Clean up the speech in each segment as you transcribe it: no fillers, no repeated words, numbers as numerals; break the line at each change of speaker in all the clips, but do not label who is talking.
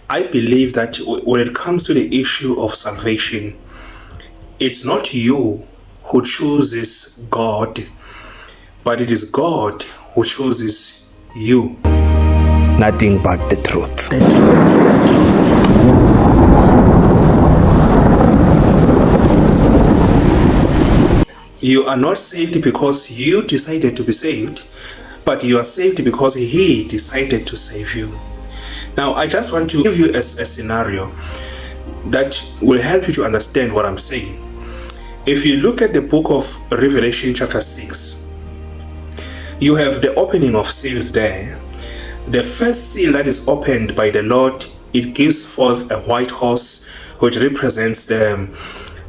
I believe that when it comes to the issue of salvation, it's not you who chooses God, but it is God who chooses you.
Nothing but the truth.
The truth.
You are not saved because you decided to be saved, but you are saved because He decided to save you. Now, I just want to give you a scenario that will help you to understand what I'm saying. If you look at the book of Revelation chapter 6, you have the opening of seals there. The first seal that is opened by the Lord, it gives forth a white horse, which represents the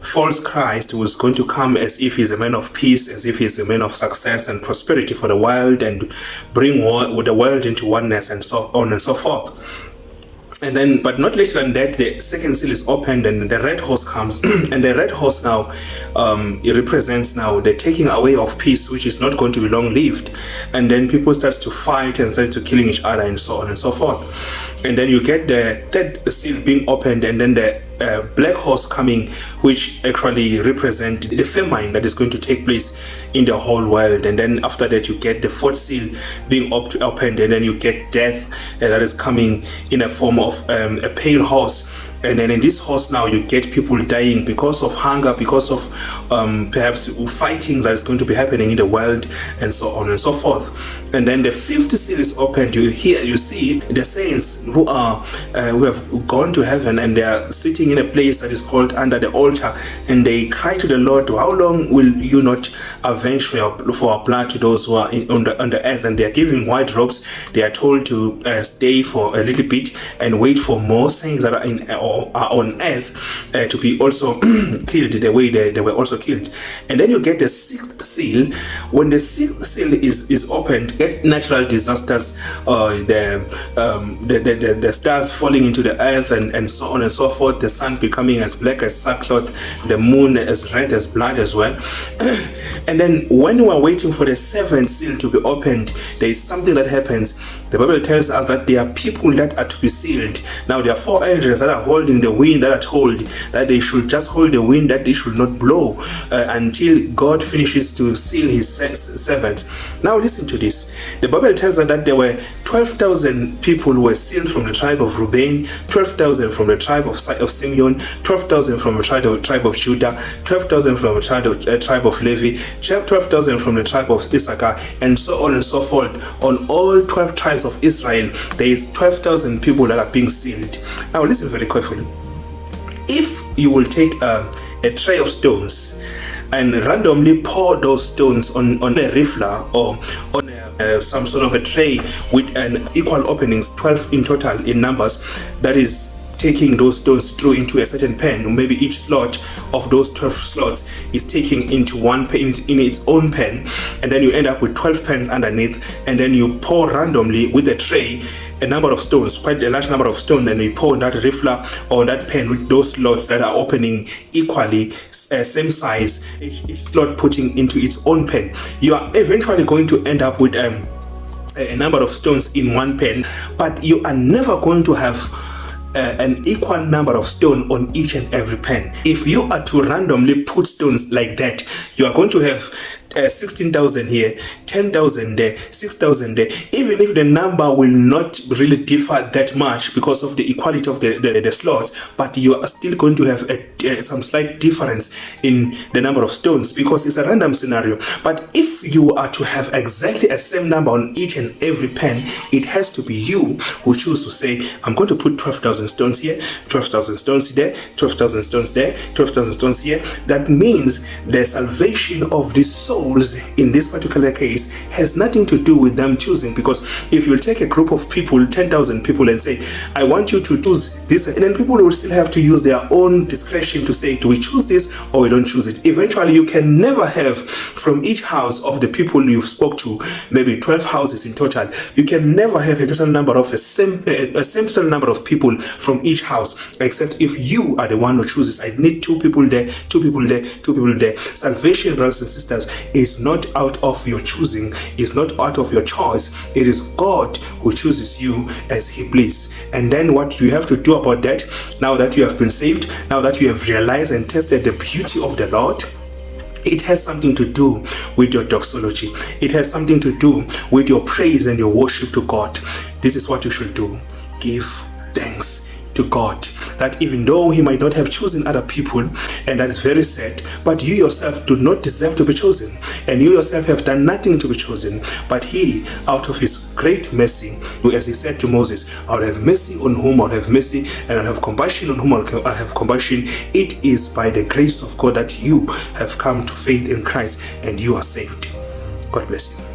false Christ, who is going to come as if he's a man of peace, as if he's a man of success and prosperity for the world, and bring the world into oneness, and so on and so forth. And then, but not later than that, the second seal is opened and the red horse comes. And the red horse now, it represents now the taking away of peace, which is not going to be long lived. And then people start to fight and start to killing each other and so on and so forth. And then you get the third seal being opened, and then the black horse coming, which actually represent the famine that is going to take place in the whole world. And then after that, you get the fourth seal being opened, and then you get death that is coming in a form of a pale horse. And then in this horse now, you get people dying because of hunger, because of perhaps fighting that is going to be happening in the world, and so on and so forth. And then the fifth seal is opened. You see the saints who have gone to heaven, and they are sitting in a place that is called under the altar, and they cry to the Lord, "How long will you not avenge for our blood to those who are on the earth?" And they are given white robes. They are told to stay for a little bit and wait for more saints that are on earth to be also killed the way they were also killed. And then you get the sixth seal. When the sixth seal is opened, get natural disasters, the stars falling into the earth, and so on and so forth, the sun becoming as black as sackcloth, the moon as red as blood as well. And then when we are waiting for the seventh seal to be opened, there is something that happens. The Bible tells us that there are people that are to be sealed. Now there are four angels that are holding the wind, that are told that they should just hold the wind, that they should not blow until God finishes to seal his servants. Now listen to this. The Bible tells us that there were 12,000 people who were sealed from the tribe of Reuben, 12,000 from the tribe of Simeon, 12,000 from the tribe of Judah, 12,000 from the tribe of Levi, 12,000 from the tribe of Issachar, and so on and so forth. On all 12 tribes of Israel, there is 12,000 people that are being sealed. Now listen very carefully. If you will take a tray of stones and randomly pour those stones on a rifler or on some sort of a tray with an equal openings, 12 in total in numbers, that is taking those stones through into a certain pen. Maybe each slot of those 12 slots is taking into one pen, in its own pen, and then you end up with 12 pens underneath, and then you pour randomly with a tray a number of stones, quite a large number of stones, and you pour in that rifler or that pen with those slots that are opening equally, same size, each slot putting into its own pen. You are eventually going to end up with a number of stones in one pen, but you are never going to have an equal number of stone on each and every pen. If you are to randomly put stones like that, you are going to have 16,000 here, 10,000 there, 6,000 there. Even if the number will not really differ that much because of the equality of the slots, but you are still going to have some slight difference in the number of stones because it's a random scenario. But if you are to have exactly the same number on each and every pen, it has to be you who choose to say, I'm going to put 12,000 stones here, 12,000 stones there, 12,000 stones there, 12,000 stones here. That means the salvation of the souls in this particular case has nothing to do with them choosing, because if you take a group of people, 10,000 people, and say, I want you to choose this, and then people will still have to use their own discretion to say, do we choose this or we don't choose it? Eventually, you can never have from each house of the people you've spoke to, maybe 12 houses in total, you can never have a total number of a same total number of people from each house, except if you are the one who chooses. I need 2 people there, 2 people there, 2 people there. Salvation, brothers and sisters, is not out of your choosing, is not out of your choice. It is God who chooses you as He please. And then what do you have to do about that? Now that you have been saved, now that you have realized and tested the beauty of the Lord, it has something to do with your doxology. It has something to do with your praise and your worship to God. This is what you should do. Give thanks to God, that even though He might not have chosen other people, and that is very sad, but you yourself do not deserve to be chosen, and you yourself have done nothing to be chosen, but He, out of His great mercy, who, as He said to Moses, I'll have mercy on whom I'll have mercy, and I'll have compassion on whom I'll have compassion. It is by the grace of God that you have come to faith in Christ and you are saved. God bless you.